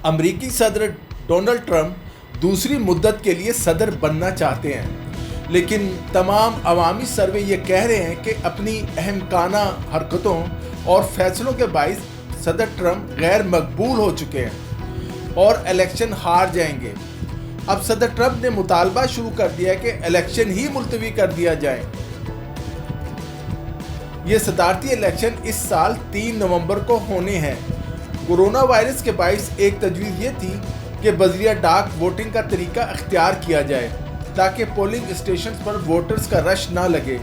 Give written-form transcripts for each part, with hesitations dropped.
امریکی صدر Donald Trump دوسری مدت کے لیے صدر بننا چاہتے ہیں، لیکن تمام عوامی سروے یہ کہہ رہے ہیں کہ اپنی احمقانہ حرکتوں اور فیصلوں کے باعث صدر ٹرمپ غیر مقبول ہو چکے ہیں اور الیکشن ہار جائیں گے۔ اب صدر ٹرمپ نے مطالبہ شروع کر دیا ہے کہ الیکشن ہی ملتوی کر دیا جائے۔ یہ صدارتی الیکشن اس سال 3 نومبر کو ہونے ہیں۔ کورونا وائرس کے باعث ایک تجویز یہ تھی کہ بذریعہ ڈاک ووٹنگ کا طریقہ اختیار کیا جائے تاکہ پولنگ اسٹیشنز پر ووٹرز کا رش نہ لگے،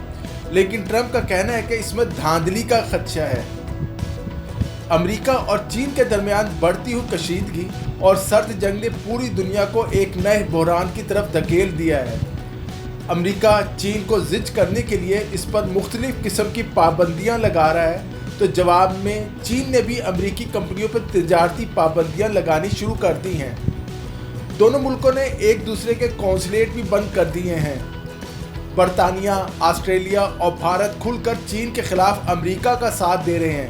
لیکن ٹرمپ کا کہنا ہے کہ اس میں دھاندلی کا خدشہ ہے۔ امریکہ اور چین کے درمیان بڑھتی ہوئی کشیدگی اور سرد جنگ نے پوری دنیا کو ایک نئے بحران کی طرف دھکیل دیا ہے۔ امریکہ چین کو زج کرنے کے لیے اس پر مختلف قسم کی پابندیاں لگا رہا ہے، تو جواب میں چین نے بھی امریکی کمپنیوں پر تجارتی پابندیاں لگانی شروع کر دی ہیں۔ دونوں ملکوں نے ایک دوسرے کے قونصلیٹ بھی بند کر دیے ہیں۔ برطانیہ، آسٹریلیا اور بھارت کھل کر چین کے خلاف امریکہ کا ساتھ دے رہے ہیں،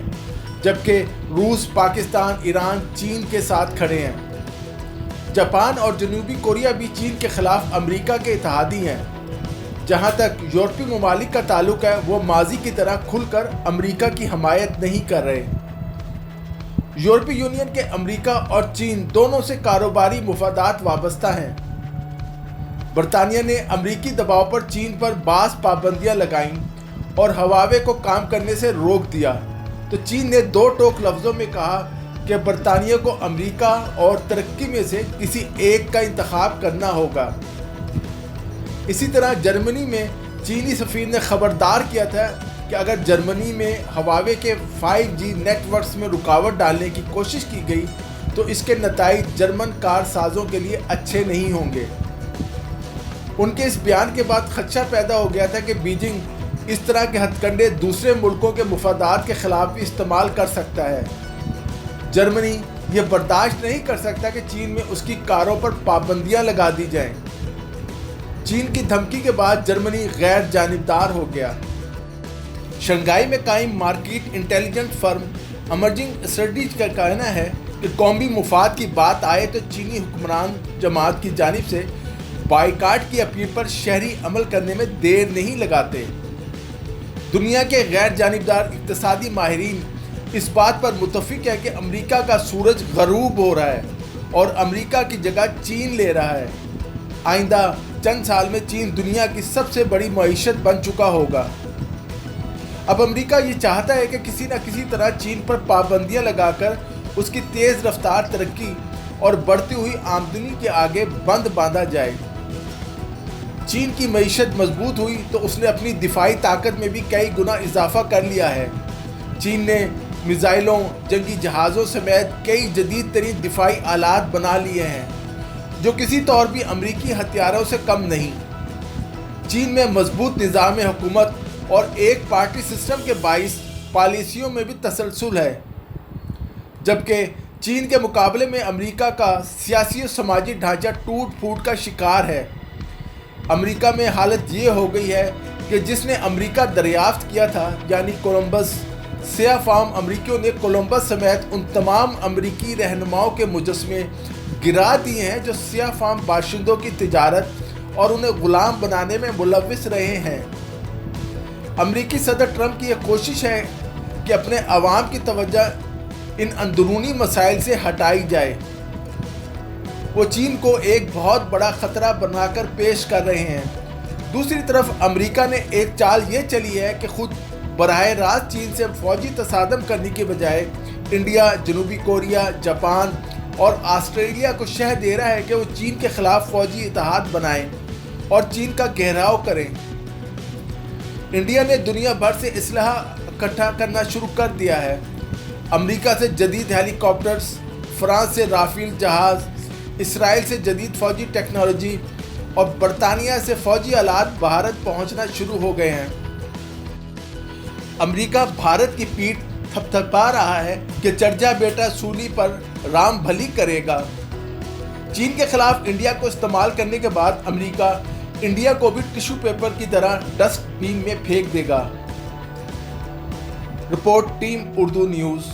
جبکہ روس، پاکستان، ایران چین کے ساتھ کھڑے ہیں۔ جاپان اور جنوبی کوریا بھی چین کے خلاف امریکہ کے اتحادی ہیں۔ جہاں تک یورپی ممالک کا تعلق ہے، وہ ماضی کی طرح کھل کر امریکہ کی حمایت نہیں کر رہے۔ یورپی یونین کے امریکہ اور چین دونوں سے کاروباری مفادات وابستہ ہیں۔ برطانیہ نے امریکی دباؤ پر چین پر بعض پابندیاں لگائیں اور ہواوے کو کام کرنے سے روک دیا، تو چین نے 2 ٹوک لفظوں میں کہا کہ برطانیہ کو امریکہ اور ترقی میں سے کسی ایک کا انتخاب کرنا ہوگا۔ اسی طرح جرمنی میں چینی سفیر نے خبردار کیا تھا کہ اگر جرمنی میں ہواوے کے 5G نیٹ ورکس میں رکاوٹ ڈالنے کی کوشش کی گئی تو اس کے نتائج جرمن کار سازوں کے لیے اچھے نہیں ہوں گے۔ ان کے اس بیان کے بعد خدشہ پیدا ہو گیا تھا کہ بیجنگ اس طرح کے ہتھ کنڈے دوسرے ملکوں کے مفادات کے خلاف بھی استعمال کر سکتا ہے۔ جرمنی یہ برداشت نہیں کر سکتا کہ چین میں اس کی کاروں پر پابندیاں لگا دی جائیں۔ چین کی دھمکی کے بعد جرمنی غیر جانبدار ہو گیا۔ شنگھائی میں قائم مارکیٹ انٹیلیجنس فرم ایمرجنگ اسٹریٹجیز کا کہنا ہے کہ قومی مفاد کی بات آئے تو چینی حکمران جماعت کی جانب سے بائیکاٹ کی اپیل پر شہری عمل کرنے میں دیر نہیں لگاتے۔ دنیا کے غیر جانبدار اقتصادی ماہرین اس بات پر متفق ہے کہ امریکہ کا سورج غروب ہو رہا ہے اور امریکہ کی جگہ چین لے رہا ہے۔ آئندہ چند سال میں چین دنیا کی سب سے بڑی معیشت بن چکا ہوگا۔ اب امریکہ یہ چاہتا ہے کہ کسی نہ کسی طرح چین پر پابندیاں لگا کر اس کی تیز رفتار ترقی اور بڑھتی ہوئی آمدنی کے آگے بند باندھا جائے۔ چین کی معیشت مضبوط ہوئی تو اس نے اپنی دفاعی طاقت میں بھی کئی گنا اضافہ کر لیا ہے۔ چین نے میزائلوں، جنگی جہازوں سمیت کئی جدید ترین دفاعی آلات بنا لیے ہیں، جو کسی طور بھی امریکی ہتھیاروں سے کم نہیں۔ چین میں مضبوط نظام حکومت اور ایک پارٹی سسٹم کے باعث پالیسیوں میں بھی تسلسل ہے، جبکہ چین کے مقابلے میں امریکہ کا سیاسی و سماجی ڈھانچہ ٹوٹ پھوٹ کا شکار ہے۔ امریکہ میں حالت یہ ہو گئی ہے کہ جس نے امریکہ دریافت کیا تھا، یعنی کولمبس، سیاہ فام امریکیوں نے کولمبس سمیت ان تمام امریکی رہنماؤں کے مجسمے گرا دیے ہیں جو سیاہ فام باشندوں کی تجارت اور انہیں غلام بنانے میں ملوث رہے ہیں۔ امریکی صدر ٹرمپ کی یہ کوشش ہے کہ اپنے عوام کی توجہ ان اندرونی مسائل سے ہٹائی جائے۔ وہ چین کو ایک بہت بڑا خطرہ بنا کر پیش کر رہے ہیں۔ دوسری طرف امریکہ نے ایک چال یہ چلی ہے کہ خود براہ راست چین سے فوجی تصادم کرنے کے بجائے انڈیا، جنوبی کوریا، جاپان اور آسٹریلیا کو شہ دے رہا ہے کہ وہ چین کے خلاف فوجی اتحاد بنائیں اور چین کا گھیراؤ کریں۔ انڈیا نے دنیا بھر سے اسلحہ اکٹھا کرنا شروع کر دیا ہے۔ امریکہ سے جدید ہیلی کاپٹرز، فرانس سے رافیل جہاز، اسرائیل سے جدید فوجی ٹیکنالوجی اور برطانیہ سے فوجی آلات بھارت پہنچنا شروع ہو گئے ہیں۔ امریکہ بھارت کی پیٹھ تھپتھپا رہا ہے کہ چڑھ جا بیٹا سولی پر رام بھلی کرے گا۔ چین کے خلاف انڈیا کو استعمال کرنے کے بعد امریکہ انڈیا کو بھی ٹشو پیپر کی طرح ڈسٹ بین میں پھینک دے گا۔ Report team Urdu news.